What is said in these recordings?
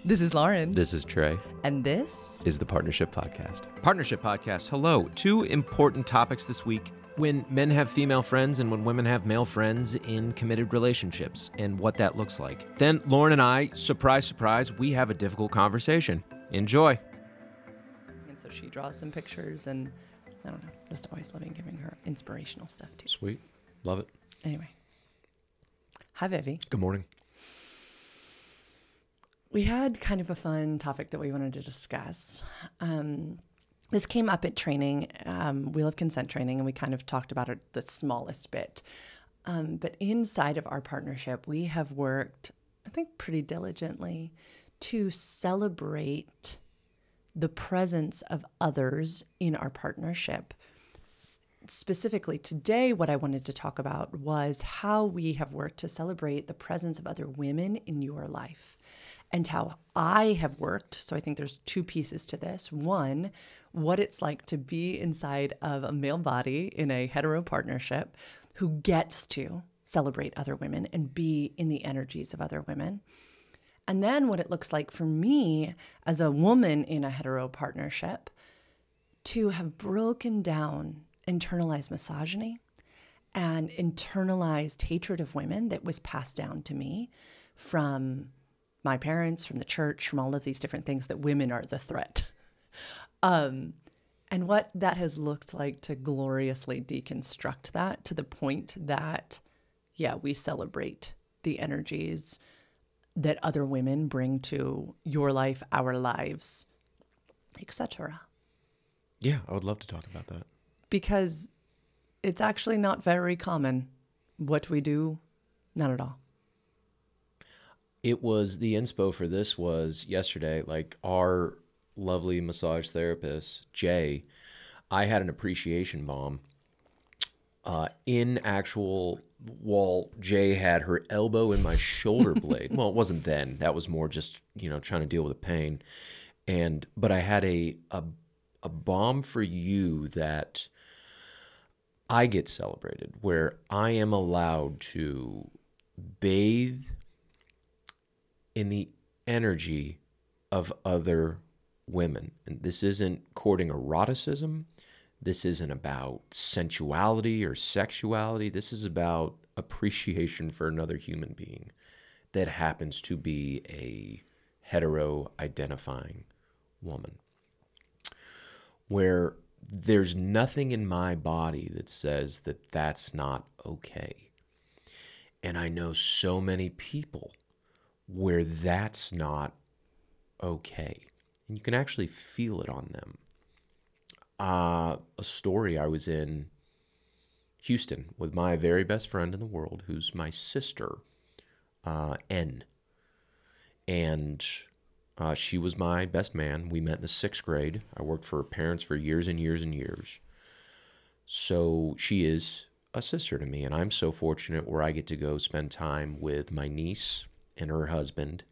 This is Lauren. This is Trey. And this is the Partnership Podcast. Partnership Podcast. Hello. Two important topics this week. When men have female friends and when women have male friends in committed relationships and what that looks like. Then Lauren and I, surprise, surprise, we have a difficult conversation. Enjoy. And so she draws some pictures and I don't know, just always loving giving her inspirational stuff too. Sweet. Love it. Anyway. Hi, Vivi. Good morning. We had kind of a fun topic that we wanted to discuss. This came up at training, Wheel of Consent training, and we kind of talked about it the smallest bit. But inside of our partnership, we have worked, I think, pretty diligently to celebrate the presence of others in our partnership. Specifically today, what I wanted to talk about was how we have worked to celebrate the presence of other women in your life. And how I have worked, so I think there's two pieces to this. One, what it's like to be inside of a male body in a hetero partnership who gets to celebrate other women and be in the energies of other women. And then what it looks like for me as a woman in a hetero partnership to have broken down internalized misogyny and internalized hatred of women that was passed down to me from my parents, from the church, from all of these different things that women are the threat. And what that has looked like to gloriously deconstruct that to the point that, yeah, we celebrate the energies that other women bring to your life, our lives, etc. Yeah, I would love to talk about that. Because it's actually not very common what we do, not at all. It was, the inspo for this was yesterday, like our lovely massage therapist, Jay, I had an appreciation bomb in actual, while Jay had her elbow in my shoulder blade. Well, it wasn't then. That was more just, trying to deal with the pain. But I had a bomb for you that I get celebrated, where I am allowed to bathe in the energy of other women. And this isn't courting eroticism. This isn't about sensuality or sexuality. This is about appreciation for another human being that happens to be a hetero-identifying woman. Where there's nothing in my body that says that that's not okay. And I know so many people where that's not okay. And you can actually feel it on them. A story, I was in Houston with my very best friend in the world, who's my sister, N. And she was my best man. We met in the 6th grade. I worked for her parents for years and years and years. So she is a sister to me, and I'm so fortunate where I get to go spend time with my niece and her husband,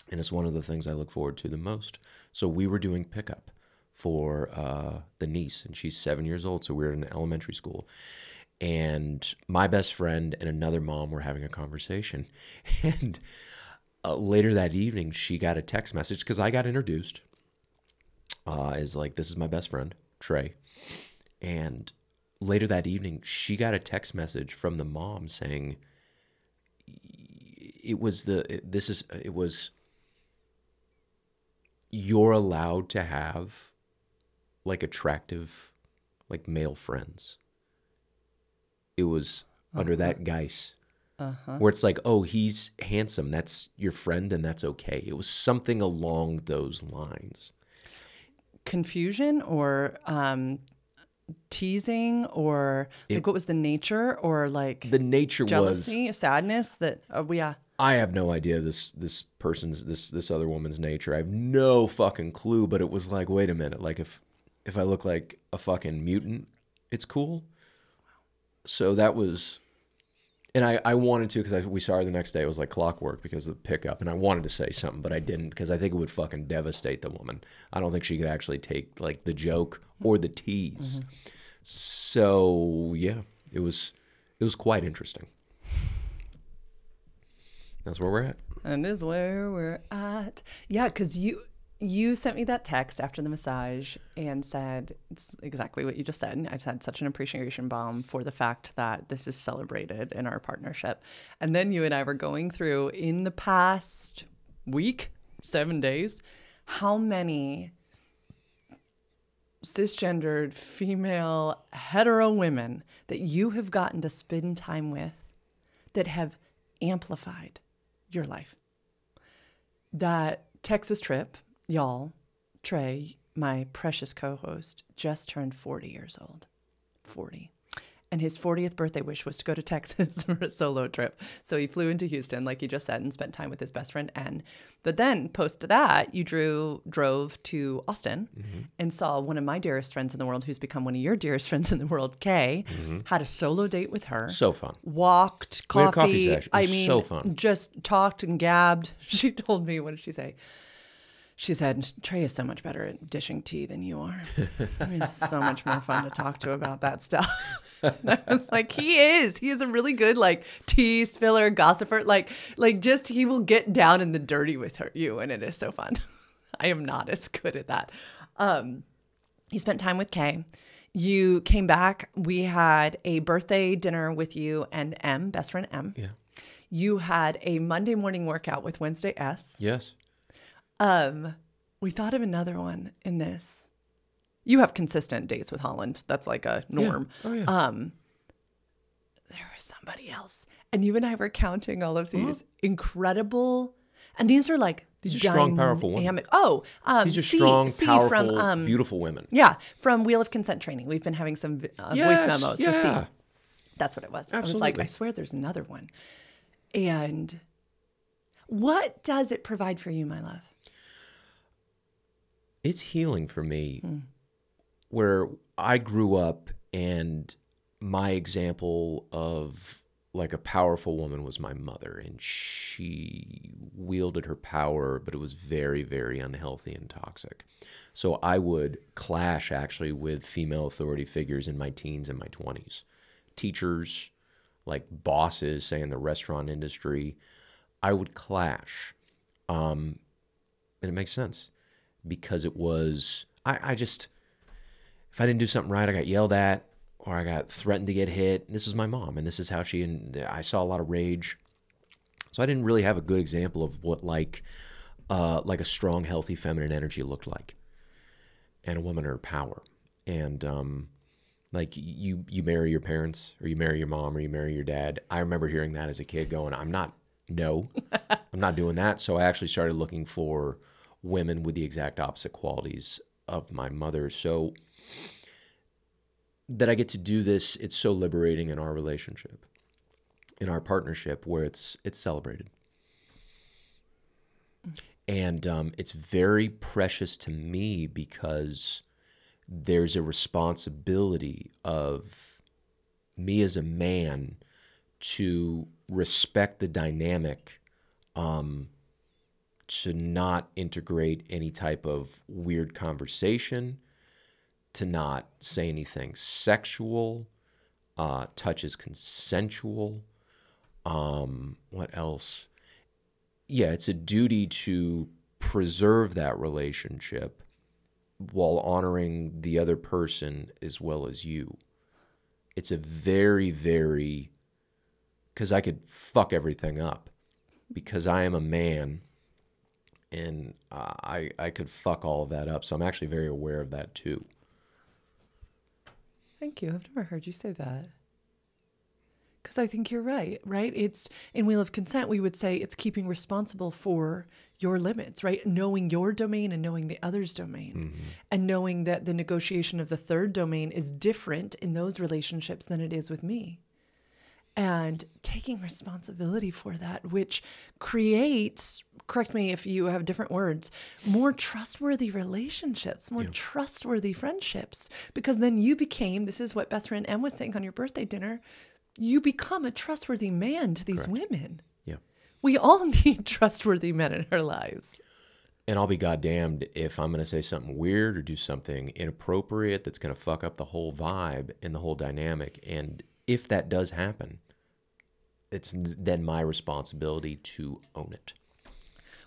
and it's one of the things I look forward to the most. So we were doing pickup for the niece, and she's 7 years old, so we were in elementary school. And my best friend and another mom were having a conversation, and later that evening, she got a text message, because I got introduced as like, this is my best friend, Trey. And later that evening, she got a text message from the mom saying, you're allowed to have like attractive, like male friends. It was under that guise. Where it's like, oh, he's handsome, that's your friend, and that's okay. It was something along those lines. Confusion or teasing, or like what was the nature, or like the nature jealousy, was sadness that I have no idea this person's this other woman's nature. I have no fucking clue, but it was like, wait a minute, like if I look like a fucking mutant, it's cool. So that was. And I wanted to, because we saw her the next day. It was like clockwork because of the pickup. And I wanted to say something, but I didn't, because I think it would fucking devastate the woman. I don't think she could actually take like the joke or the tease. Mm-hmm. So yeah, it was quite interesting. That's where we're at. And this is where we're at. Yeah, because you sent me that text after the massage and said, it's exactly what you just said. I just had such an appreciation bomb for the fact that this is celebrated in our partnership. And then you and I were going through in the past week, 7 days, how many cisgendered, female, hetero women that you have gotten to spend time with that have amplified your life. That Texas trip, y'all, Trey, my precious co-host, just turned 40 years old. 40. And his 40th birthday wish was to go to Texas for a solo trip. So he flew into Houston, like he just said, and spent time with his best friend, N. But then, post to that, you drove to Austin and saw one of my dearest friends in the world, who's become one of your dearest friends in the world, Kay, had a solo date with her. So fun. Walked, coffee. We had a coffee session. It was so fun. Just talked and gabbed. She told me, what did she say? She said, Trey is so much better at dishing tea than you are. I mean, it's so much more fun to talk to about that stuff. And I was like, he is. He is a really good, like, tea spiller, gossiper. Like just he will get down in the dirty with you, and it is so fun. I am not as good at that. You spent time with Kay. You came back. We had a birthday dinner with you and M, best friend M. Yeah. You had a Monday morning workout with Wednesday S. Yes. We thought of another one in this. You have consistent dates with Holland. That's like a norm. Yeah. Oh, yeah. There was somebody else. And you and I were counting all of these incredible, and these are like, these are strong, powerful women. These are strong, powerful, from, beautiful women. Yeah. From Wheel of Consent training. We've been having some voice memos with C. That's what it was. Absolutely. I was like, I swear there's another one. And what does it provide for you, my love? It's healing for me, where I grew up and my example of like a powerful woman was my mother, and she wielded her power, but it was very, very unhealthy and toxic. So I would clash actually with female authority figures in my teens and my 20s. Teachers, like bosses, say in the restaurant industry, I would clash. And it makes sense. Because it was, I just, if I didn't do something right, I got yelled at or I got threatened to get hit. This was my mom, and this is how I saw a lot of rage. So I didn't really have a good example of what like a strong, healthy feminine energy looked like, and a woman in her power. And like you marry your parents, or you marry your mom, or you marry your dad. I remember hearing that as a kid going, I'm not doing that. So I actually started looking for women with the exact opposite qualities of my mother. So that I get to do this, it's so liberating in our relationship, in our partnership, where it's celebrated. And it's very precious to me because there's a responsibility of me as a man to respect the dynamic, to not integrate any type of weird conversation, to not say anything sexual, touch is consensual. What else? Yeah, it's a duty to preserve that relationship while honoring the other person as well as you. It's a very, very, because I could fuck everything up because I am a man. And I could fuck all of that up. So I'm actually very aware of that too. Thank you. I've never heard you say that. Because I think you're right? It's in Wheel of Consent, we would say it's keeping responsible for your limits, right? Knowing your domain and knowing the other's domain. And knowing that the negotiation of the third domain is different in those relationships than it is with me. And taking responsibility for that, which creates, correct me if you have different words, more trustworthy relationships, more trustworthy friendships. Because then you became, this is what best friend M was saying on your birthday dinner, you become a trustworthy man to these women. Yeah. We all need trustworthy men in our lives. And I'll be goddamned if I'm going to say something weird or do something inappropriate that's going to fuck up the whole vibe and the whole dynamic. And if that does happen, it's then my responsibility to own it.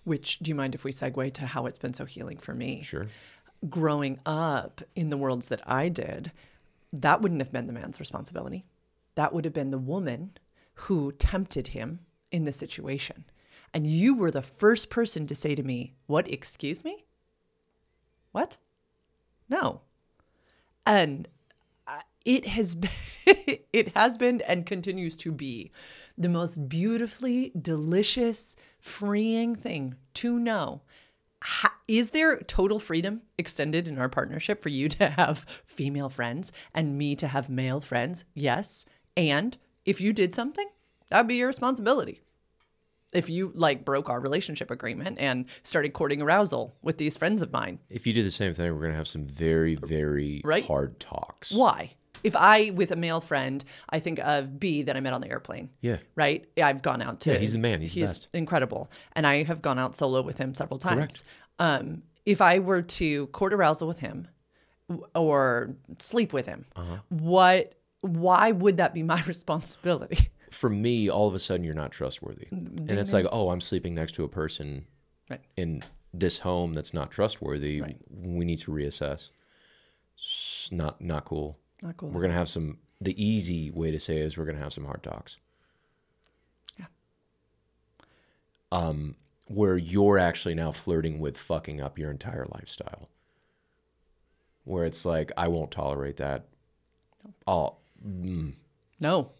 Which, do you mind if we segue to how it's been so healing for me? Sure. Growing up in the worlds that I did, that wouldn't have been the man's responsibility. That would have been the woman who tempted him in the situation. And you were the first person to say to me, what, excuse me? What? No. And it has been, it has been and continues to be the most beautifully delicious, freeing thing to know. Is there total freedom extended in our partnership for you to have female friends and me to have male friends? Yes. And if you did something, that'd be your responsibility. If you broke our relationship agreement and started courting arousal with these friends of mine. If you do the same thing, we're going to have some very, very hard talks. Why? If I, with a male friend, I think of B that I met on the airplane. Yeah. Right? I've gone out to... Yeah, he's the man. He's the best. Incredible. And I have gone out solo with him several times. Correct. If I were to court arousal with him or sleep with him, why would that be my responsibility? For me, all of a sudden, you're not trustworthy. And it's like, oh, I'm sleeping next to a person in this home that's not trustworthy. Right. We need to reassess. It's not cool. Not cool. We're going to have some, the easy way to say it is we're going to have some hard talks. Yeah. Where you're actually now flirting with fucking up your entire lifestyle. Where it's like, I won't tolerate that. No.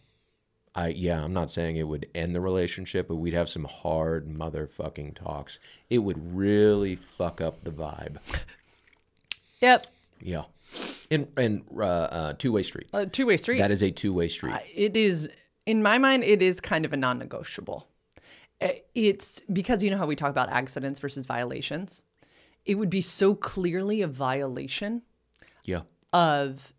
I'm not saying it would end the relationship, but we'd have some hard motherfucking talks. It would really fuck up the vibe. Yep. Yeah. And two-way street. Two-way street. That is a two-way street. It is, in my mind, it is kind of a non-negotiable. It's because you know how we talk about accidents versus violations? It would be so clearly a violation of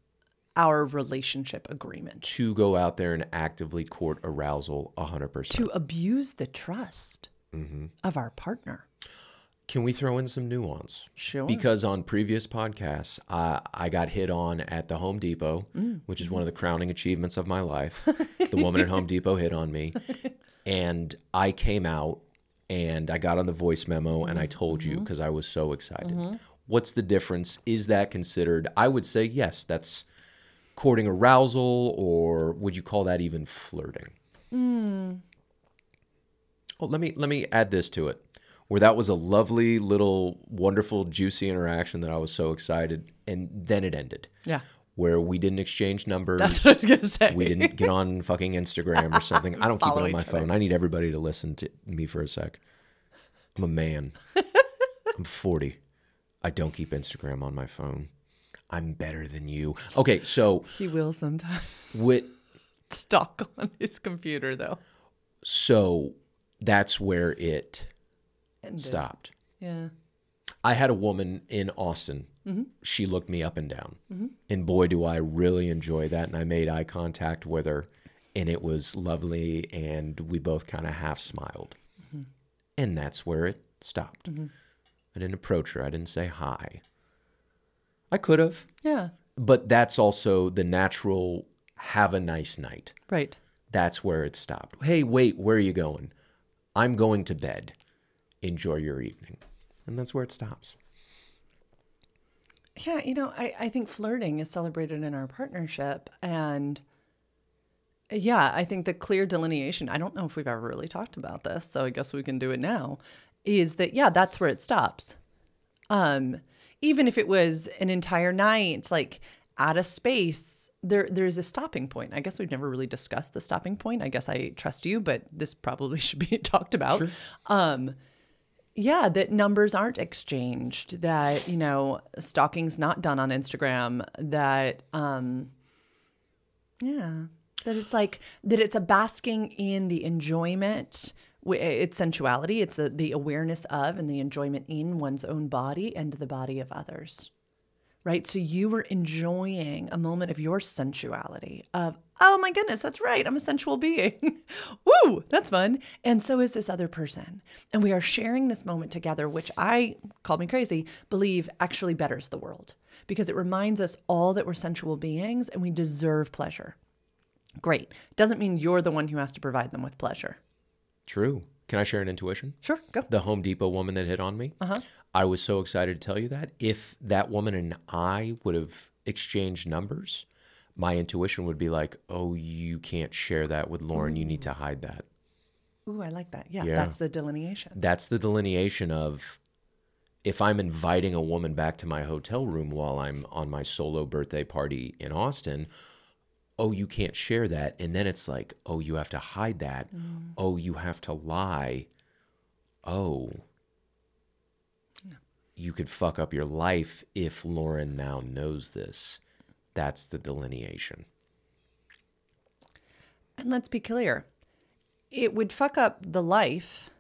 our relationship agreement. To go out there and actively court arousal 100%. To abuse the trust of our partner. Can we throw in some nuance? Sure. Because on previous podcasts, I got hit on at the Home Depot, which is one of the crowning achievements of my life. The woman at Home Depot hit on me. And I came out and I got on the voice memo and I told you because I was so excited. What's the difference? Is that considered? I would say yes, that's courting arousal, or would you call that even flirting? Well, let me add this to it. Where that was a lovely little wonderful juicy interaction that I was so excited, and then it ended. Yeah. Where we didn't exchange numbers. That's what I was going to say. We didn't get on fucking Instagram or something. I don't keep it on my phone. I need everybody to listen to me for a sec. I'm a man. I'm 40. I don't keep Instagram on my phone. I'm better than you. Okay, so... He will sometimes. Stalk on his computer, though. So that's where it stopped. Yeah. I had a woman in Austin. She looked me up and down. And boy, do I really enjoy that. And I made eye contact with her. And it was lovely. And we both kind of half smiled. And that's where it stopped. I didn't approach her. I didn't say hi. I could have. Yeah. But that's also the natural have a nice night. Right. That's where it stopped. Hey, wait, where are you going? I'm going to bed. Enjoy your evening. And that's where it stops. Yeah, I think flirting is celebrated in our partnership. And yeah, I think the clear delineation, I don't know if we've ever really talked about this, so I guess we can do it now, is that, yeah, that's where it stops. Even if it was an entire night, like at a space, there's a stopping point. I guess we've never really discussed the stopping point. I guess I trust you, but this probably should be talked about. Sure. Yeah, that numbers aren't exchanged, that, stalking's not done on Instagram, that, that it's like, that it's a basking in the enjoyment. It's sensuality. It's the awareness of and the enjoyment in one's own body and the body of others, right? So you were enjoying a moment of your sensuality of, oh my goodness, that's right. I'm a sensual being. Woo, that's fun. And so is this other person. And we are sharing this moment together, which I, call me crazy, believe actually betters the world because it reminds us all that we're sensual beings and we deserve pleasure. Great. Doesn't mean you're the one who has to provide them with pleasure. True. Can I share an intuition? Sure, go. The Home Depot woman that hit on me. I was so excited to tell you that. If that woman and I would have exchanged numbers, my intuition would be like, oh, you can't share that with Lauren. You need to hide that. Ooh, I like that. Yeah, Yeah. that's the delineation. That's the delineation of, if I'm inviting a woman back to my hotel room while I'm on my solo birthday party in Austin, oh, you can't share that. And then it's like, oh, you have to hide that. Oh, you have to lie. Oh, you could fuck up your life if Lauren now knows this. That's the delineation. And let's be clear. It would fuck up the life,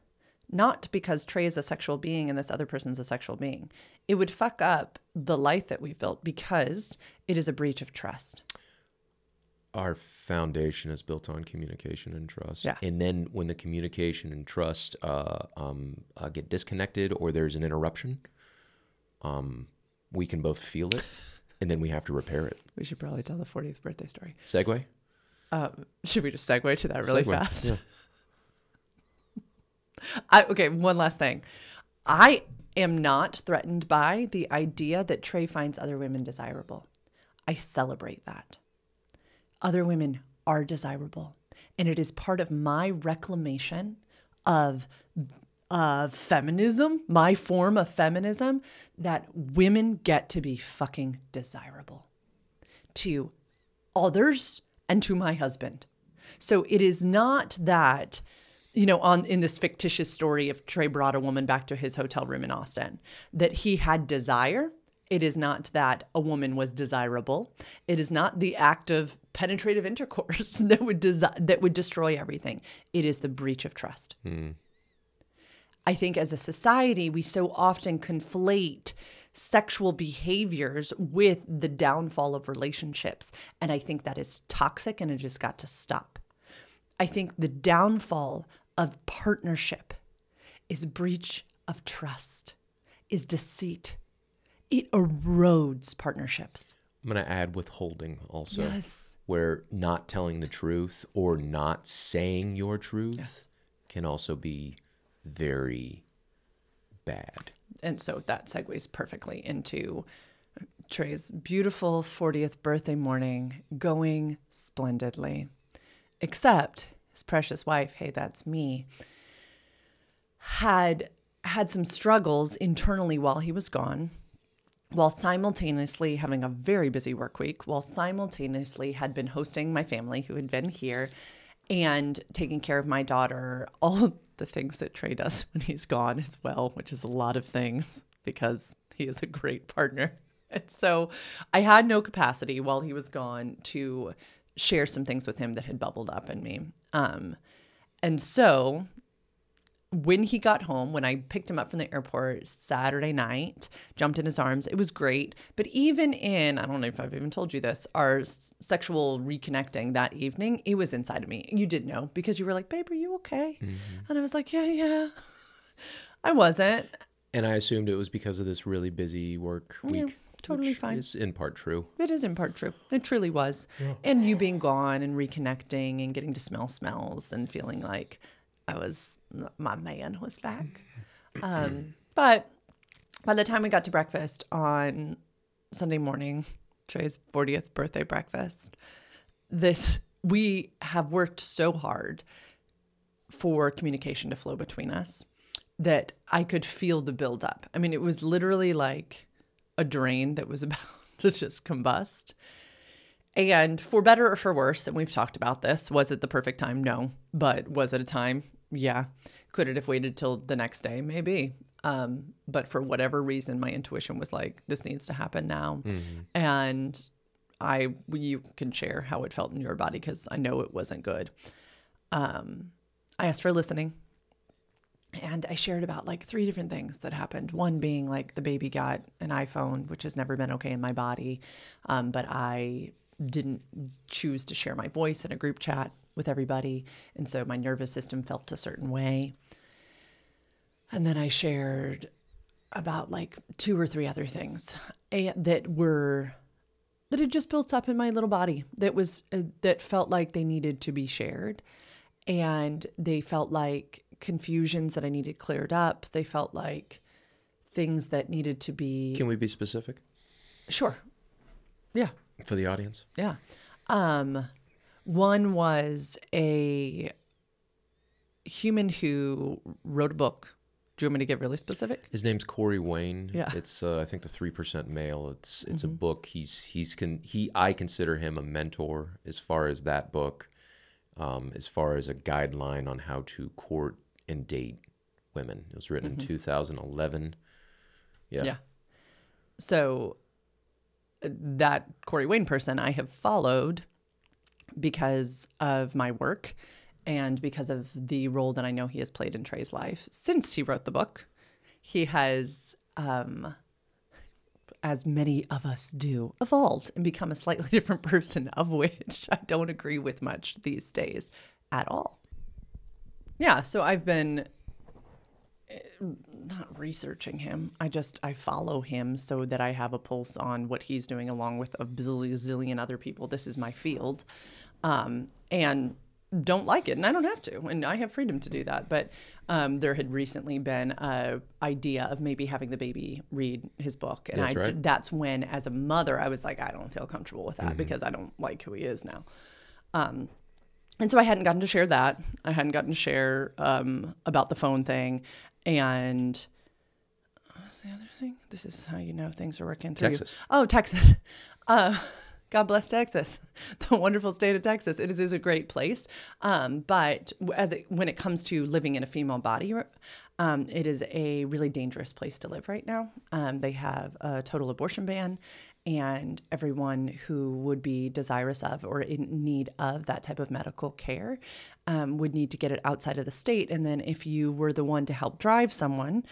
not because Trey is a sexual being and this other person's a sexual being. It would fuck up the life that we've built because it is a breach of trust. Our foundation is built on communication and trust. Yeah. And then when the communication and trust get disconnected or there's an interruption, we can both feel it, and then we have to repair it. We should probably tell the 40th birthday story. Segue? Should we just segue to that really Segue, fast? yeah. Okay, one last thing. I am not threatened by the idea that Trey finds other women desirable. I celebrate that. Other women are desirable. And it is part of my reclamation of feminism, my form of feminism, that women get to be fucking desirable to others and to my husband. So it is not that, in this fictitious story of Trey brought a woman back to his hotel room in Austin, that he had desire. It is not that a woman was desirable. It is not the act of penetrative intercourse that would destroy everything. It is the breach of trust. I think as a society, we so often conflate sexual behaviors with the downfall of relationships. And I think that is toxic and it has got to stop. I think the downfall of partnership is breach of trust, is deceit. It erodes partnerships. I'm going to add withholding also. Yes. Where not telling the truth or not saying your truth can also be very bad. And so that segues perfectly into Trey's beautiful 40th birthday morning going splendidly. Except his precious wife, hey, that's me, had some struggles internally while he was gone, while simultaneously having a very busy work week, while simultaneously had been hosting my family who had been here and taking care of my daughter, all of the things that Trey does when he's gone as well, which is a lot of things because he is a great partner. And so I had no capacity while he was gone to share some things with him that had bubbled up in me. And so when he got home, when I picked him up from the airport Saturday night, jumped in his arms, it was great. But even in, I don't know if I've even told you this, our sexual reconnecting that evening, it was inside of me. You did know because you were like, babe, are you okay? Mm-hmm. And I was like, yeah. I wasn't. And I assumed it was because of this really busy work week. Yeah, totally which fine. Is in part true. It is in part true. It truly was. Yeah. And you being gone and reconnecting and getting to smell smells and feeling like my man was back. But by the time we got to breakfast on Sunday morning, Trey's 40th birthday breakfast, we have worked so hard for communication to flow between us that I could feel the buildup. I mean, it was literally like a drain that was about to just combust. And for better or for worse, and we've talked about this, was it the perfect time? No. But was it a time? Yeah. Could it have waited till the next day? Maybe. But for whatever reason, my intuition was like, this needs to happen now. Mm-hmm. And you can share how it felt in your body because I know it wasn't good. I asked for listening. And I shared about like 3 different things that happened. One being like the baby got an iPhone, which has never been okay in my body. But I didn't choose to share my voice in a group chat with everybody. And so my nervous system felt a certain way. And then I shared about like 2 or 3 other things that that had just built up in my little body that felt like they needed to be shared. And they felt like confusions that I needed cleared up. They felt like things that needed to be... Can we be specific? Sure. Yeah. For the audience? Yeah. One was a human who wrote a book. Do you want me to get really specific? His name's Corey Wayne. Yeah. It's I think the 3% Male. It's a book. I consider him a mentor as far as that book, as far as a guideline on how to court and date women. It was written in 2011. Yeah. Yeah. So that Corey Wayne person I have followed because of my work and because of the role that I know he has played in Trey's life. Since he wrote the book, he has, as many of us do, evolved and become a slightly different person, of which I don't agree with much these days at all. Yeah, so I've been not researching him. I follow him so that I have a pulse on what he's doing along with a zillion other people. This is my field. And don't like it, and I don't have to, and I have freedom to do that. But there had recently been an idea of maybe having the baby read his book, and that's when, as a mother, I was like, I don't feel comfortable with that because I don't like who he is now. And so I hadn't gotten to share that. I hadn't gotten to share about the phone thing, and what's the other thing? This is how you know things are working through Texas. You. Oh, Texas. God bless Texas, the wonderful state of Texas. It is a great place. But when it comes to living in a female body, it is a really dangerous place to live right now. They have a total abortion ban, and everyone who would be desirous of or in need of that type of medical care would need to get it outside of the state. And then if you were the one to help drive someone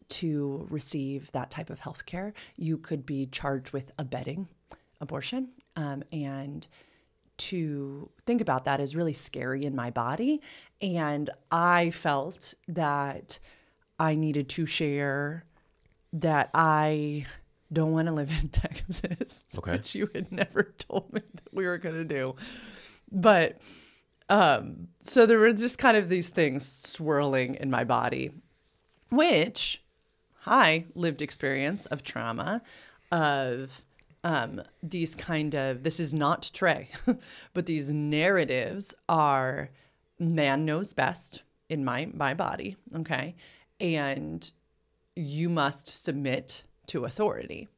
to receive that type of health care, you could be charged with abetting abortion. And to think about that is really scary in my body. And I felt that I needed to share that I don't want to live in Texas, which you had never told me that we were going to do. But so there were just kind of these things swirling in my body, which lived experience of trauma, of this is not Trey, but these narratives are man knows best in my body, okay? And you must submit to authority.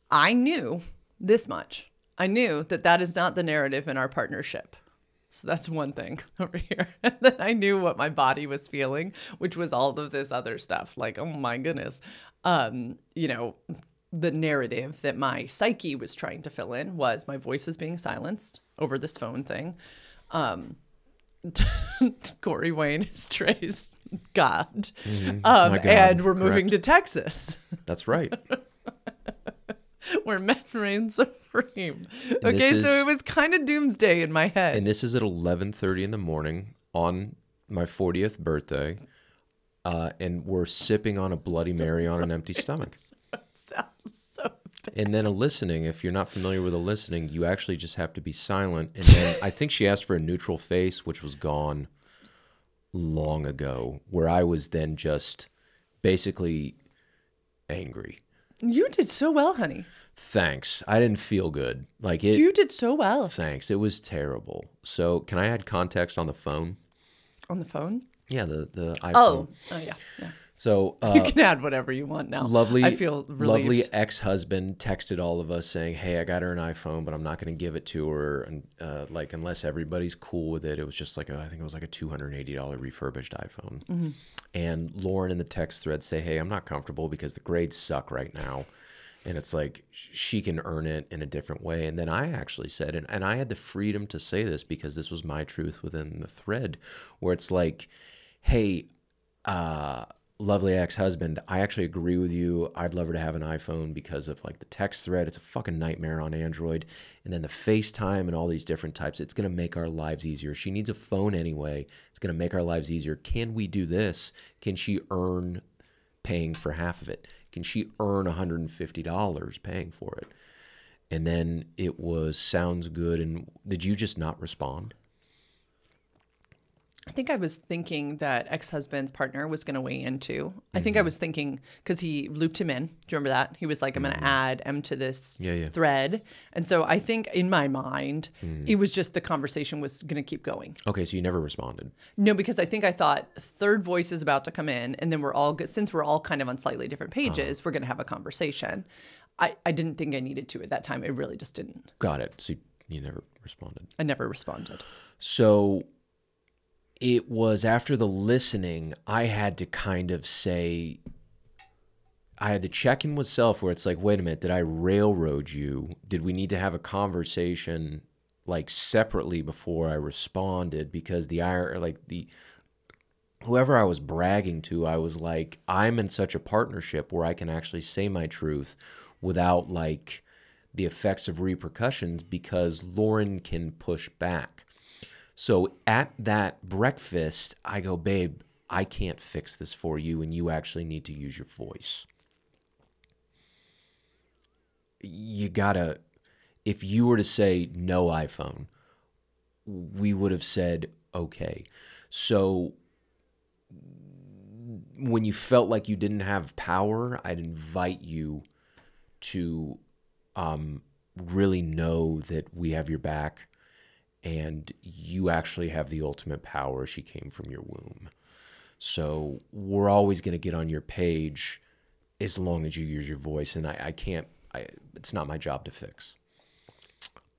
I knew this much. I knew that is not the narrative in our partnership. So that's one thing over here. And then I knew what my body was feeling, which was all of this other stuff. Like, oh my goodness. The narrative that my psyche was trying to fill in was my voice is being silenced over this phone thing. Corey Wayne is Trey's God. My God. And we're moving to Texas. That's right. Where men reign supreme. Okay, so it was kind of doomsday in my head. And this is at 11:30 in the morning on my 40th birthday. And we're sipping on a Bloody Mary on an empty stomach. Sounds so bad. And then if you're not familiar with a listening, you actually just have to be silent. And then I think she asked for a neutral face, which was gone long ago, where I was then just basically angry. You did so well, honey. Thanks. I didn't feel good. You did so well. Thanks. It was terrible. So can I add context on the phone? On the phone? Yeah, the iPhone. Oh yeah. So you can add whatever you want now. I feel relieved. Lovely ex-husband texted all of us saying, "Hey, I got her an iPhone, but I'm not going to give it to her, and unless everybody's cool with it." It was just I think it was like a $280 refurbished iPhone. Mm-hmm. And Lauren in the text thread say, "Hey, I'm not comfortable because the grades suck right now." And it's like she can earn it in a different way. And then I actually said, and I had the freedom to say this because this was my truth within the thread, where it's like, "Hey, lovely ex-husband, I actually agree with you. I'd love her to have an iPhone because of the text thread. It's a fucking nightmare on Android. And then the FaceTime and all these different types. It's going to make our lives easier. She needs a phone anyway. It's going to make our lives easier. Can we do this? Can she earn paying for half of it? Can she earn $150 paying for it?" And then it was sounds good. And did you just not respond? I think I was thinking that ex-husband's partner was going to weigh in too. I think I was thinking, because he looped him in. Do you remember that? He was like, I'm going to add M to this thread. And so I think in my mind, it was just the conversation was going to keep going. Okay, so you never responded. No, because I think I thought third voice is about to come in, and then since we're all kind of on slightly different pages, we're going to have a conversation. I didn't think I needed to at that time. I really just didn't. Got it. So you never responded. I never responded. So it was after the listening, I had to kind of say, I had to check in with self where it's like, wait a minute, did I railroad you? Did we need to have a conversation like separately before I responded? Because whoever I was bragging to, I was like, I'm in such a partnership where I can actually say my truth without like the effects of repercussions, because Lauren can push back. So at that breakfast, I go, babe, I can't fix this for you, and you actually need to use your voice. You gotta, if you were to say no iPhone, we would have said, okay. So when you felt like you didn't have power, I'd invite you to really know that we have your back. And you actually have the ultimate power. She came from your womb. So we're always going to get on your page as long as you use your voice. And it's not my job to fix.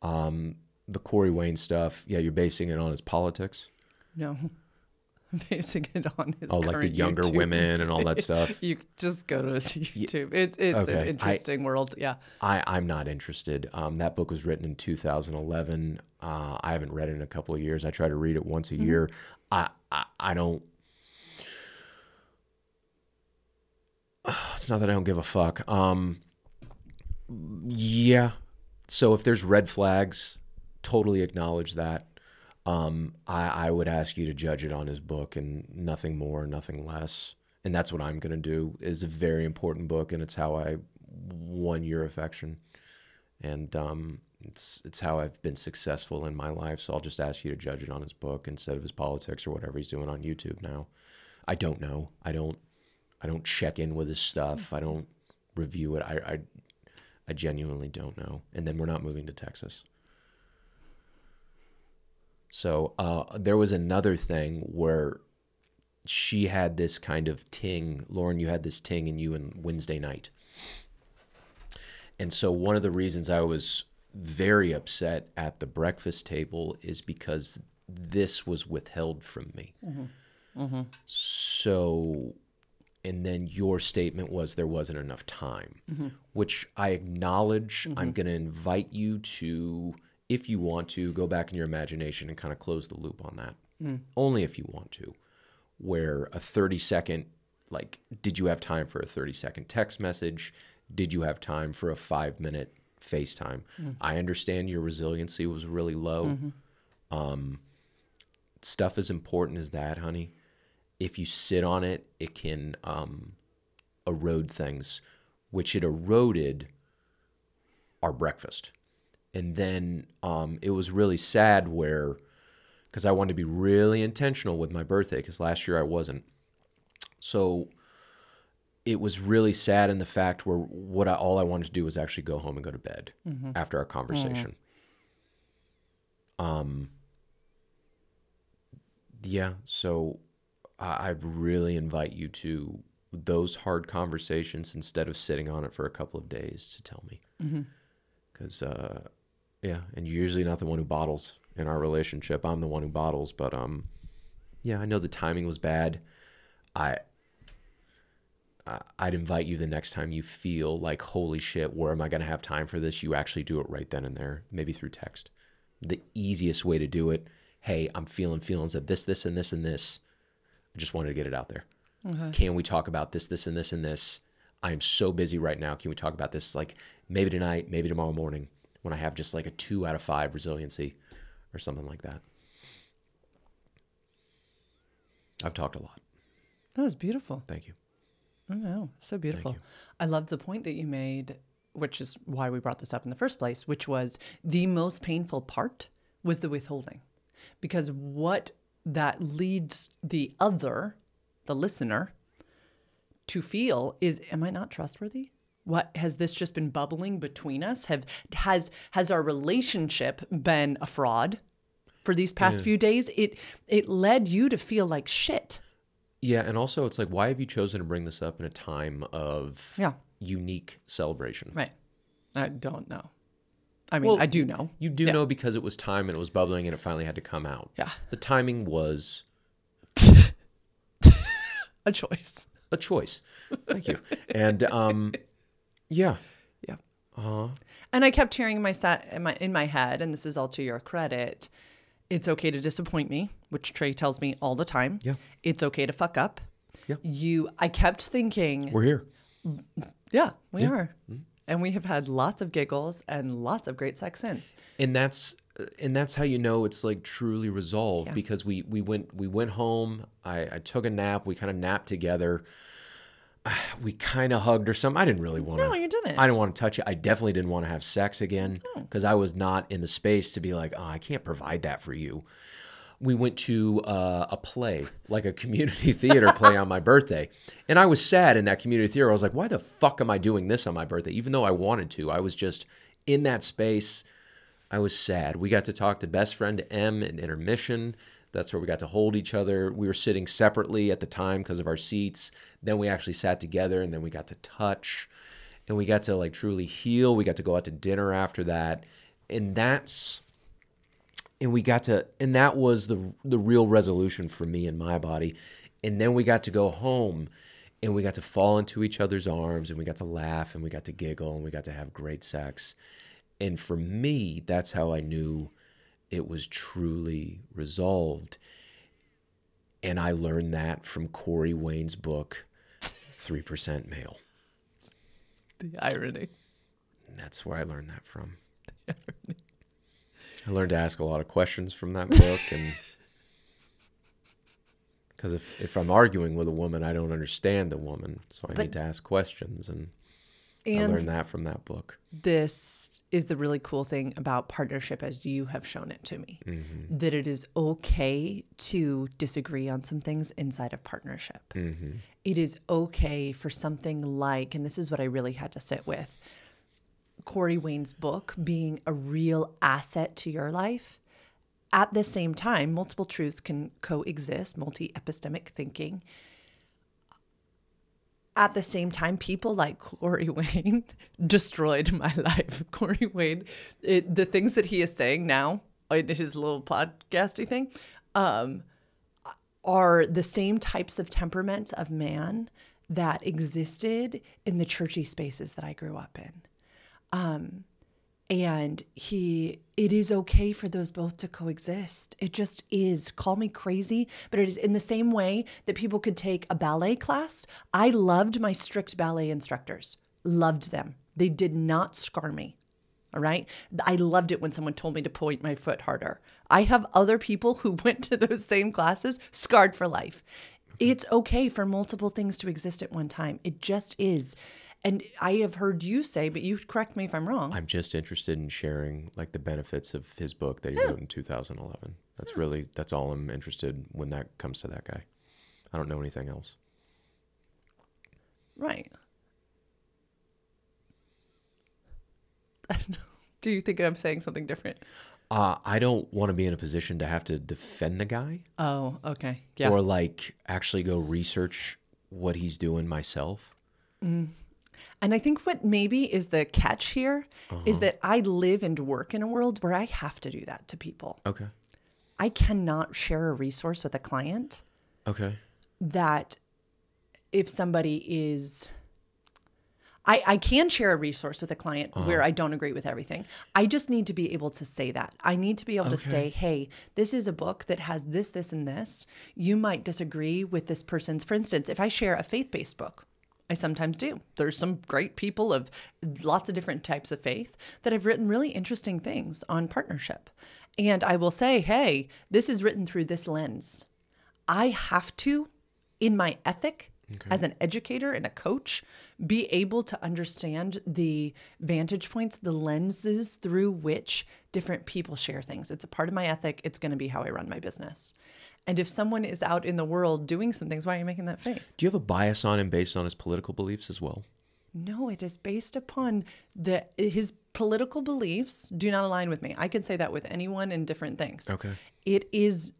The Corey Wayne stuff, yeah, you're basing it on his politics? No. I'm basing it on his like the younger YouTube. Women and all that stuff? You just go to his YouTube. It's okay. an interesting world. Yeah. I'm not interested. That book was written in 2011. I haven't read it in a couple of years. I try to read it once a year. I don't. It's not that I don't give a fuck. Yeah. So if there's red flags, totally acknowledge that. I would ask you to judge it on his book and nothing more, nothing less. And that's what I'm going to do. It's a very important book, and it's how I won your affection. And it's how I've been successful in my life. So I'll just ask you to judge it on his book instead of his politics or whatever he's doing on YouTube now. I don't know. I don't check in with his stuff. I don't review it. I genuinely don't know. And then we're not moving to Texas. So there was another thing where she had this kind of ting. Lauren, you had this ting in you on Wednesday night. And so one of the reasons I was very upset at the breakfast table is because this was withheld from me. Mm-hmm. Mm-hmm. So, and then your statement was there wasn't enough time, which I acknowledge. I'm going to invite you to, if you want to, go back in your imagination and kind of close the loop on that. Only if you want to. Where a 30-second, like, did you have time for a 30-second text message? Did you have time for a 5-minute FaceTime? I understand your resiliency was really low. Stuff as important as that, honey. If you sit on it, it can erode things, which it eroded our breakfast. And then it was really sad because I wanted to be really intentional with my birthday, because last year I wasn't. So it was really sad in the fact where all I wanted to do was actually go home and go to bed after our conversation. Yeah, so I'd really invite you to those hard conversations instead of sitting on it for a couple of days to tell me. Because, yeah, and you're usually not the one who bottles in our relationship. I'm the one who bottles, but yeah, I know the timing was bad. I'd invite you the next time you feel like, holy shit, where am I going to have time for this? You actually do it right then and there, maybe through text. The easiest way to do it, hey, I'm feeling feelings of this, this, and this, and this. I just wanted to get it out there. Can we talk about this, this, and this, and this? I'm so busy right now. Can we talk about this, like, maybe tonight, maybe tomorrow morning, when I have just like a 2 out of 5 resiliency or something like that? I've talked a lot. That was beautiful. Thank you. Oh, no, so beautiful. Thank you. I love the point that you made which is why we brought this up in the first place, which was the most painful part was the withholding. Because what that leads the listener, to feel is, am I not trustworthy? What has this just been bubbling between us? Has our relationship been a fraud for these past few days? It led you to feel like shit. Yeah, and also it's like, why have you chosen to bring this up in a time of unique celebration? Right. I don't know. I mean, I do know. You do know because it was time and it was bubbling and it finally had to come out. Yeah. The timing was a choice. A choice. Thank you. And yeah. Yeah. Uh-huh. And I kept hearing in my head, and this is all to your credit, it's okay to disappoint me, which Trey tells me all the time. Yeah. It's okay to fuck up. Yeah. I kept thinking, we're here. Yeah, we are. Mm-hmm. And we have had lots of giggles and lots of great sex since. And that's how you know it's like truly resolved, because we went home. I took a nap. We kind of napped together. We kind of hugged or something. I didn't really want to. No, you didn't. I didn't want to touch it. I definitely didn't want to have sex again because I was not in the space to be like, oh, I can't provide that for you. We went to a play, like a community theater play on my birthday. And I was sad in that community theater. I was like, why the fuck am I doing this on my birthday? Even though I wanted to. I was just in that space. I was sad. We got to talk to best friend M in intermission. That's where we got to hold each other. We were sitting separately at the time because of our seats. Then we actually sat together, and then we got to touch. And we got to like truly heal. We got to go out to dinner after that. And that was the real resolution for me and my body. And then we got to go home, and we got to fall into each other's arms, and we got to laugh, and we got to giggle, and we got to have great sex. And for me, that's how I knew it was truly resolved. And I learned that from Corey Wayne's book, 3% Male. The irony. And that's where I learned that from. The irony. I learned to ask a lot of questions from that book. And because if I'm arguing with a woman, I don't understand the woman. So I need to ask questions. And I learned that from that book. This is the really cool thing about partnership, as you have shown it to me, that it is okay to disagree on some things inside of partnership. Mm-hmm. It is okay for something like, and this is what I really had to sit with, Corey Wayne's book being a real asset to your life. At the same time, multiple truths can coexist, multi-epistemic thinking. At the same time, people like Corey Wayne destroyed my life. Corey Wayne, the things that he is saying now, his little podcasty thing, are the same types of temperaments of man that existed in the churchy spaces that I grew up in. And it is okay for those both to coexist. It just is. Call me crazy, but it is in the same way that people could take a ballet class. I loved my strict ballet instructors. Loved them. They did not scar me. All right. I loved it when someone told me to point my foot harder. I have other people who went to those same classes scarred for life. It's okay for multiple things to exist at one time. It just is. And I have heard you say, but you correct me if I'm wrong. I'm just interested in sharing like the benefits of his book that he wrote in 2011. That's all I'm interested when that comes to that guy. I don't know anything else. Right. Do you think I'm saying something different? I don't want to be in a position to have to defend the guy. Oh, okay. Yeah. Or like actually go research what he's doing myself. Mm. And I think what maybe is the catch here is that I live and work in a world where I have to do that to people. Okay. I cannot share a resource with a client. Okay. That if somebody is... I can share a resource with a client where I don't agree with everything. I just need to be able to say that. I need to be able to say, hey, this is a book that has this, this, and this. You might disagree with this person's. For instance, if I share a faith-based book, I sometimes do. There's some great people of lots of different types of faith that have written really interesting things on partnership. And I will say, hey, this is written through this lens. I have to, in my ethic, as an educator and a coach, be able to understand the vantage points, the lenses through which different people share things. It's a part of my ethic. It's going to be how I run my business. And if someone is out in the world doing some things, why are you making that face? Do you have a bias on him based on his political beliefs as well? No, it is based upon his political beliefs do not align with me. I can say that with anyone in different things. Okay. It is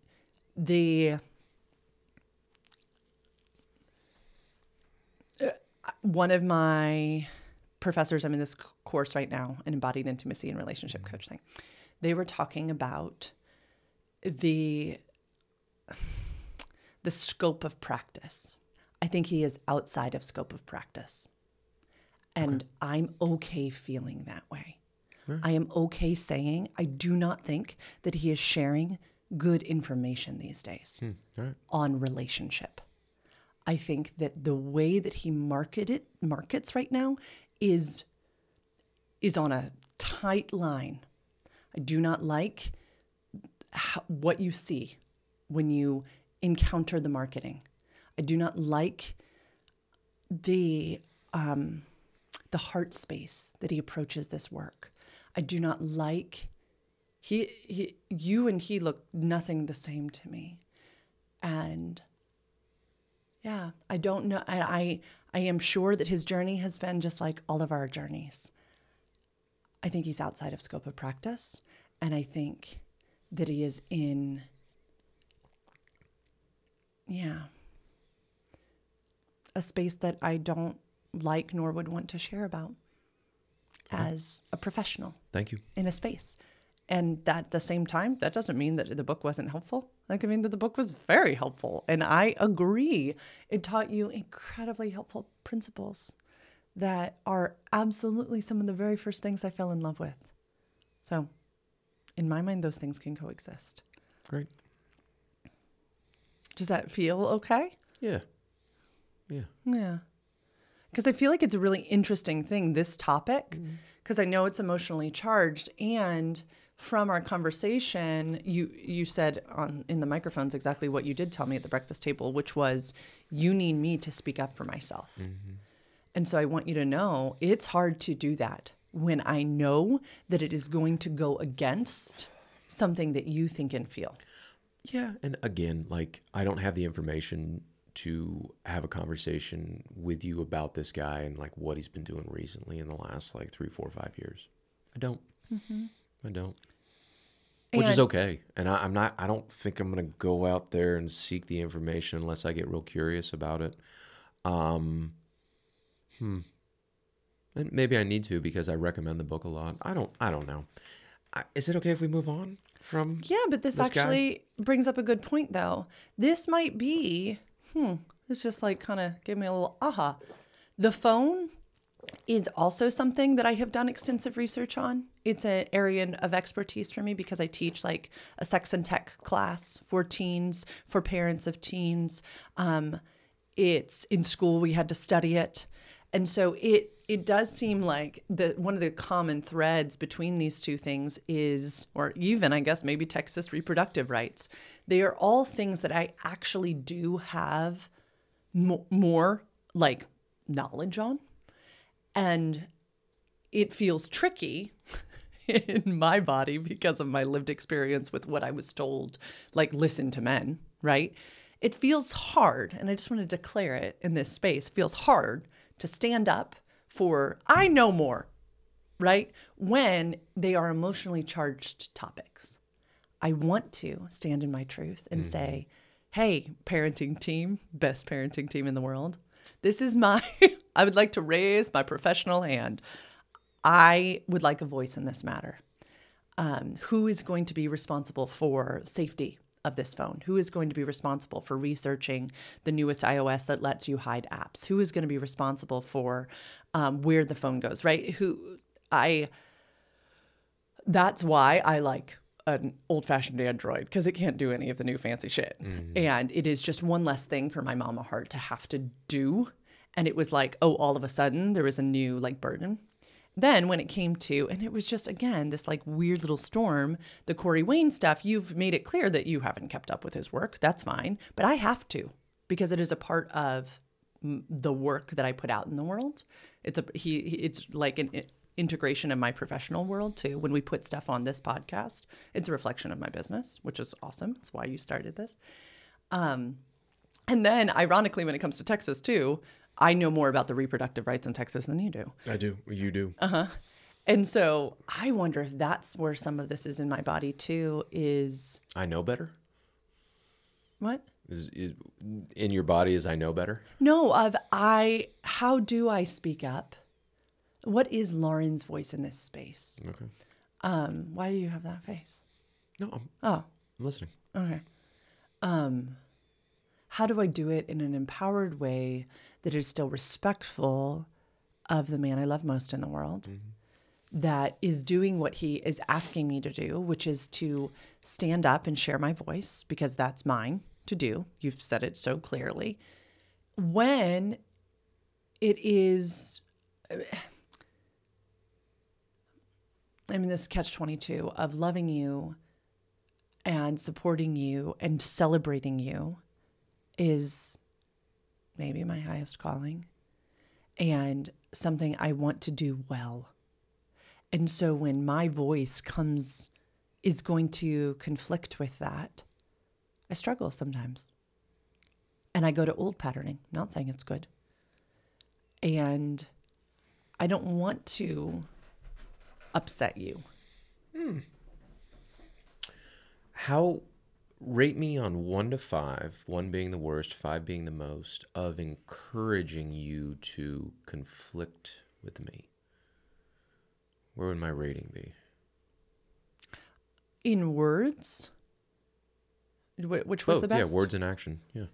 one of my professors, I'm in this course right now, an embodied intimacy and relationship coach thing. They were talking about the scope of practice. I think he is outside of scope of practice. And I'm okay feeling that way. Yeah. I am okay saying I do not think that he is sharing good information these days on relationship. I think that the way that he markets right now is on a tight line. I do not like what you see when you encounter the marketing. I do not like the heart space that he approaches this work. I do not like you and he look nothing the same to me. And yeah, I don't know. I am sure that his journey has been just like all of our journeys. I think he's outside of scope of practice. And I think that he is in, a space that I don't like nor would want to share about as a professional. Thank you. In a space. And that at the same time, that doesn't mean that the book wasn't helpful. That the book was very helpful. And I agree. It taught you incredibly helpful principles that are absolutely some of the very first things I fell in love with. So in my mind, those things can coexist. Great. Does that feel okay? Yeah. Yeah. Because I feel like it's a really interesting thing, this topic, because I know it's emotionally charged. And from our conversation, you said in the microphones exactly what you did tell me at the breakfast table, which was, you need me to speak up for myself. Mm-hmm. And so I want you to know it's hard to do that when I know that it is going to go against something that you think and feel. Yeah. And again, I don't have the information to have a conversation with you about this guy and what he's been doing recently in the last 3, 4, 5 years. I don't. Mm-hmm. I don't. Which is okay. And I don't think I'm going to go out there and seek the information unless I get real curious about it. And maybe I need to because I recommend the book a lot. I don't know. Is it okay if we move on from but this actually brings up a good point, though. This might be, it's just kind of gave me a little aha. The phone is also something that I have done extensive research on. It's an area of expertise for me because I teach a sex and tech class for teens, for parents of teens. It's in school, we had to study it. And so it does seem like one of the common threads between these two things is, or even I guess maybe Texas reproductive rights. They are all things that I actually do have more knowledge on. And it feels tricky in my body because of my lived experience with what I was told, listen to men, right? It feels hard, and I just want to declare it in this space, feels hard to stand up for, I know more, right? When they are emotionally charged topics. I want to stand in my truth and say, hey, parenting team, best parenting team in the world, this is I would like to raise my professional hand. I would like a voice in this matter. Who is going to be responsible for safety of this phone? Who is going to be responsible for researching the newest iOS that lets you hide apps? Who is going to be responsible for where the phone goes, right? That's why I like an old-fashioned Android, because it can't do any of the new fancy shit. Mm-hmm. And it is just one less thing for my mama heart to have to do. And it was all of a sudden there was a new burden. Then when it came to, and it was just, again, this weird little storm, the Corey Wayne stuff, you've made it clear that you haven't kept up with his work. That's fine. But I have to, because it is a part of the work that I put out in the world. It's like an integration of my professional world too. When we put stuff on this podcast, it's a reflection of my business, which is awesome. That's why you started this. And then ironically, when it comes to Texas too, I know more about the reproductive rights in Texas than you do. I do. You do. And so I wonder if that's where some of this is in my body too, is... I know better? What? Is in your body is I know better? No, how do I speak up? What is Lauren's voice in this space? Okay. Why do you have that face? No, I'm listening. Okay. How do I do it in an empowered way that is still respectful of the man I love most in the world, that is doing what he is asking me to do, which is to stand up and share my voice, because that's mine to do. You've said it so clearly. When it is... I'm in this catch-22 of loving you and supporting you and celebrating you is maybe my highest calling and something I want to do well. And so when my voice is going to conflict with that, I struggle sometimes. And I go to old patterning. I'm not saying it's good. And I don't want to upset you. How, rate me on 1 to 5, 1 being the worst, 5 being the most, of encouraging you to conflict with me. Where would my rating be? In words? Which was Both, the best? yeah, words and action, yeah.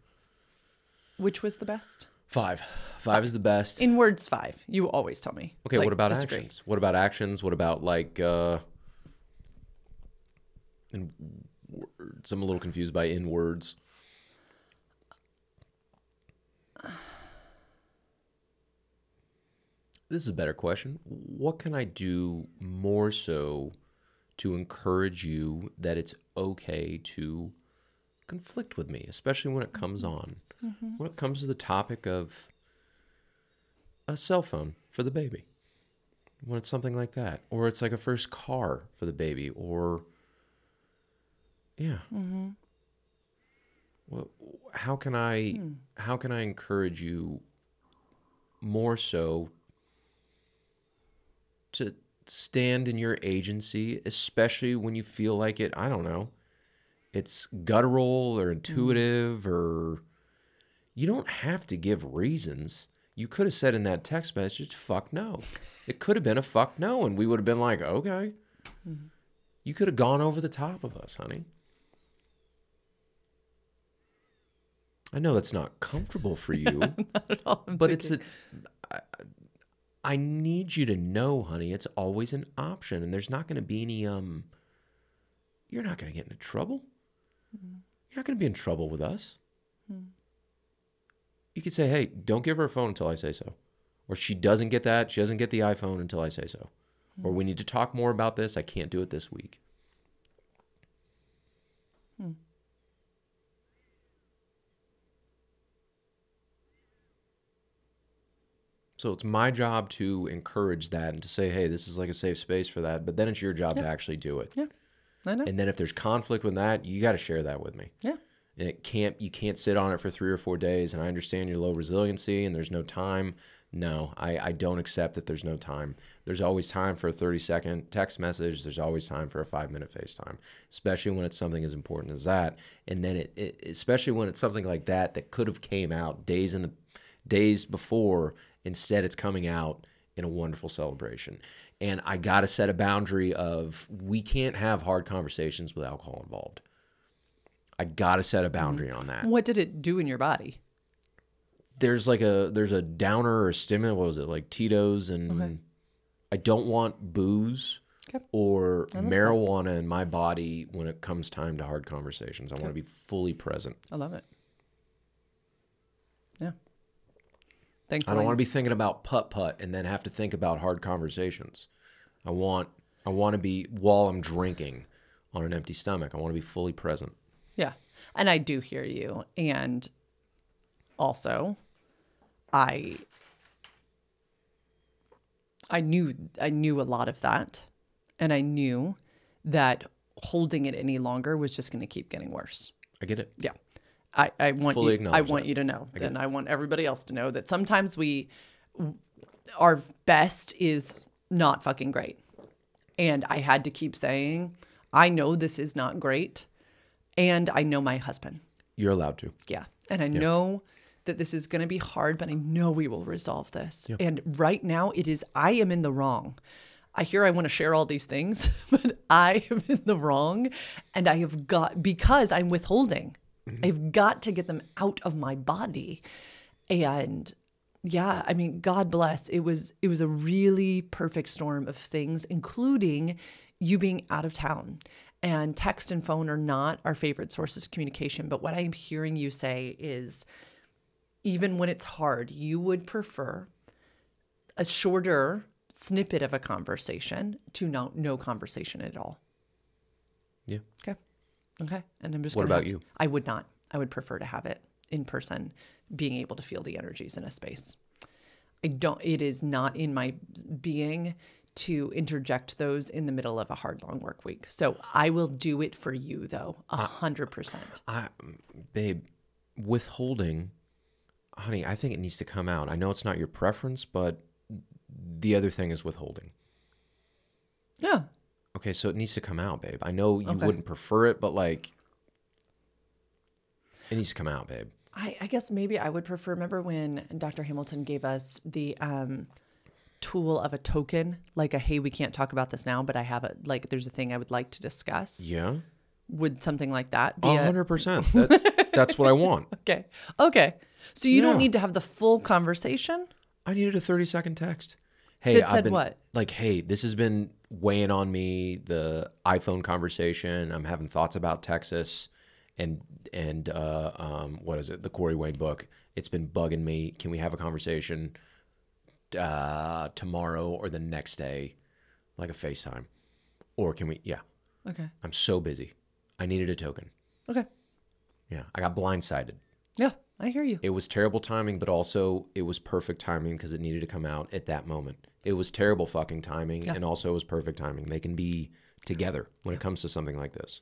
Which was the best? 5. 5 is the best. In words, 5. You always tell me. Okay, Like, what about disagree. actions? What about actions? What about like in words? I'm a little confused by in words. This is a better question. What can I do more so to encourage you that it's okay to conflict with me, especially when it comes on? When it comes to the topic of a cell phone for the baby, when it's something like that, or it's like a first car for the baby, or well, how can I encourage you more so to stand in your agency, especially when you feel like it, I don't know, it's guttural or intuitive, or you don't have to give reasons. You could have said in that text message, fuck no. It could have been a fuck no, and we would have been like, okay. You could have gone over the top of us, honey. I know that's not comfortable for you, Not at all. but I need you to know, honey, it's always an option, and there's not going to be any, you're not going to get into trouble. You're not going to be in trouble with us. You could say, hey, don't give her a phone until I say so. Or she doesn't get that. She doesn't get the iPhone until I say so. Or we need to talk more about this. I can't do it this week. So it's my job to encourage that and to say, hey, this is like a safe space for that. But then it's your job to actually do it. Yeah, I know. And then if there's conflict with that, you got to share that with me. Yeah. And you can't sit on it for 3 or 4 days. And I understand your low resiliency and there's no time. No, I don't accept that there's no time. There's always time for a 30-second text message. There's always time for a 5-minute FaceTime, especially when it's something as important as that. And then especially when it's something like that could have came out days before. Instead, it's coming out in a wonderful celebration. And I got to set a boundary of we can't have hard conversations with alcohol involved. I got to set a boundary on that. What did it do in your body? There's a downer or a stimulant. What was it? Like Tito's, and I don't want booze or marijuana in my body when it comes time to hard conversations. I want to be fully present. I love it. Yeah. I don't want to be thinking about putt-putt and then have to think about hard conversations. I want to be, while I'm drinking on an empty stomach, I want to be fully present. Yeah. And I do hear you. And also, I knew a lot of that, and I knew that holding it any longer was just going to keep getting worse. I get it. Yeah. I want Fully you, acknowledge I want that. you to know, and I want everybody else to know that sometimes our best is not fucking great. And I had to keep saying, I know this is not great. And I know my husband. You're allowed to. Yeah. And I know that this is going to be hard, but I know we will resolve this. Yeah. And right now I am in the wrong. I want to share all these things, but I am in the wrong. And because I'm withholding, I've got to get them out of my body. And yeah, I mean, God bless. It was a really perfect storm of things, including you being out of town. And text and phone are not our favorite sources of communication. But what I am hearing you say is, even when it's hard, you would prefer a shorter snippet of a conversation to no conversation at all. Yeah. Okay. And I'm just What about you? I would not. I would prefer to have it in person, being able to feel the energies in a space. It is not in my being to interject those in the middle of a hard, long work week. So I will do it for you, though, 100%. Babe, withholding, honey, I think it needs to come out. I know it's not your preference, but the other thing is withholding. Yeah. Okay, so it needs to come out, babe. I know you wouldn't prefer it, but like, it needs to come out, babe. I guess maybe I would prefer, remember when Dr. Hamilton gave us the tool of a token, like hey, we can't talk about this now, but I have there's a thing I would like to discuss. Yeah. Would something like that be 100%. That's what I want. Okay. So you don't need to have the full conversation? I needed a 30-second text. Hey, that said what? Like, hey, this has been weighing on me, the iPhone conversation. I'm having thoughts about Texas and what is it? The Corey Wayne book. It's been bugging me. Can we have a conversation tomorrow or the next day, like a FaceTime? Or can we? Yeah. Okay. I'm so busy. I needed a token. Okay. Yeah. I got blindsided. Yeah, I hear you. It was terrible timing, but also it was perfect timing because it needed to come out at that moment. It was terrible fucking timing, and also it was perfect timing. They can be together when it comes to something like this.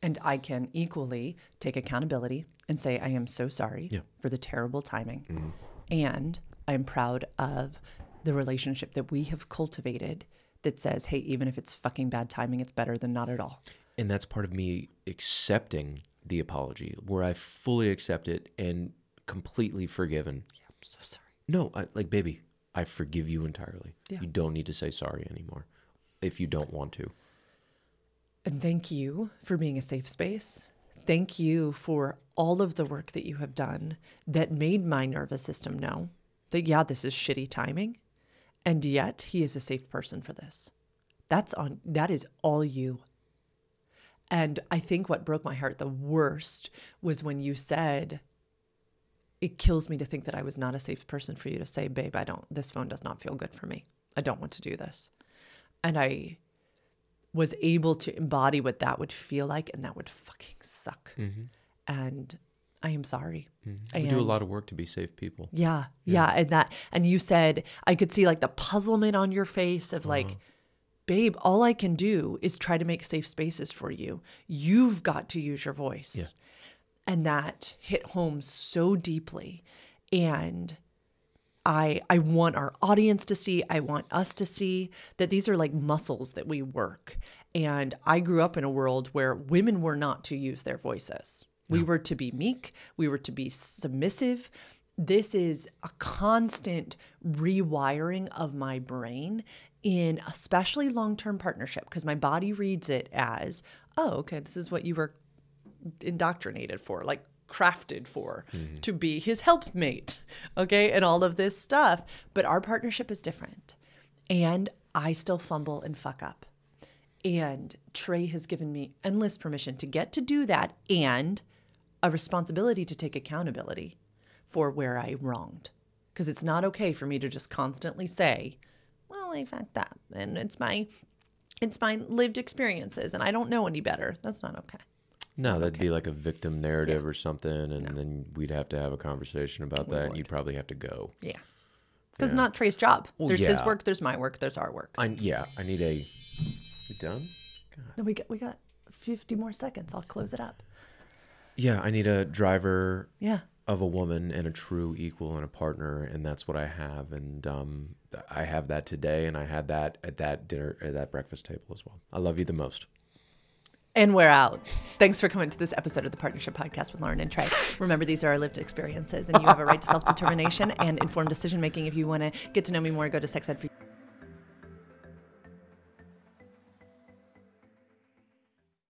And I can equally take accountability and say, I am so sorry for the terrible timing. Mm-hmm. And I am proud of the relationship that we have cultivated that says, hey, even if it's fucking bad timing, it's better than not at all. And that's part of me accepting the apology, where I fully accept it and completely forgiven. Yeah, I'm so sorry. No, baby, I forgive you entirely. Yeah. You don't need to say sorry anymore if you don't want to. And thank you for being a safe space. Thank you for all of the work that you have done that made my nervous system know that, yeah, this is shitty timing. And yet he is a safe person for this. That is all you. And I think what broke my heart the worst was when you said, it kills me to think that I was not a safe person for you to say, babe, this phone does not feel good for me. I don't want to do this. And I was able to embody what that would feel like, and that would fucking suck. Mm-hmm. And I am sorry. Mm-hmm. We do a lot of work to be safe people. Yeah. And you said, I could see like the puzzlement on your face of like, babe, all I can do is try to make safe spaces for you. You've got to use your voice. Yeah. And that hit home so deeply. And I want our audience to see, I want us to see that these are like muscles that we work. And I grew up in a world where women were not to use their voices. We were to be meek. We were to be submissive. This is a constant rewiring of my brain in especially long-term partnership, because my body reads it as, oh, okay, this is what you were indoctrinated for, like crafted for, to be his helpmate, okay, and all of this stuff. But our partnership is different. And I still fumble and fuck up. And Trey has given me endless permission to get to do that, and a responsibility to take accountability for where I wronged. Because it's not okay for me to just constantly say, well, I fucked up, and it's my lived experiences, and I don't know any better. That's not okay. No, that'd be like a victim narrative or something, and then we'd have to have a conversation about that, and you'd probably have to go. Yeah. Because it's not Trey's job. Well, there's his work, there's my work, there's our work. I need a... You done? God. No, we got 50 more seconds. I'll close it up. Yeah, I need a driver Yeah. of a woman and a true equal and a partner, and that's what I have. And I have that today, and I had that at that dinner, at that breakfast table as well. I love you the most. And we're out. Thanks for coming to this episode of the Partnership Podcast with Lauren and Trey. Remember, these are our lived experiences, and you have a right to self-determination and informed decision-making. If you want to get to know me more, go to Sex Ed for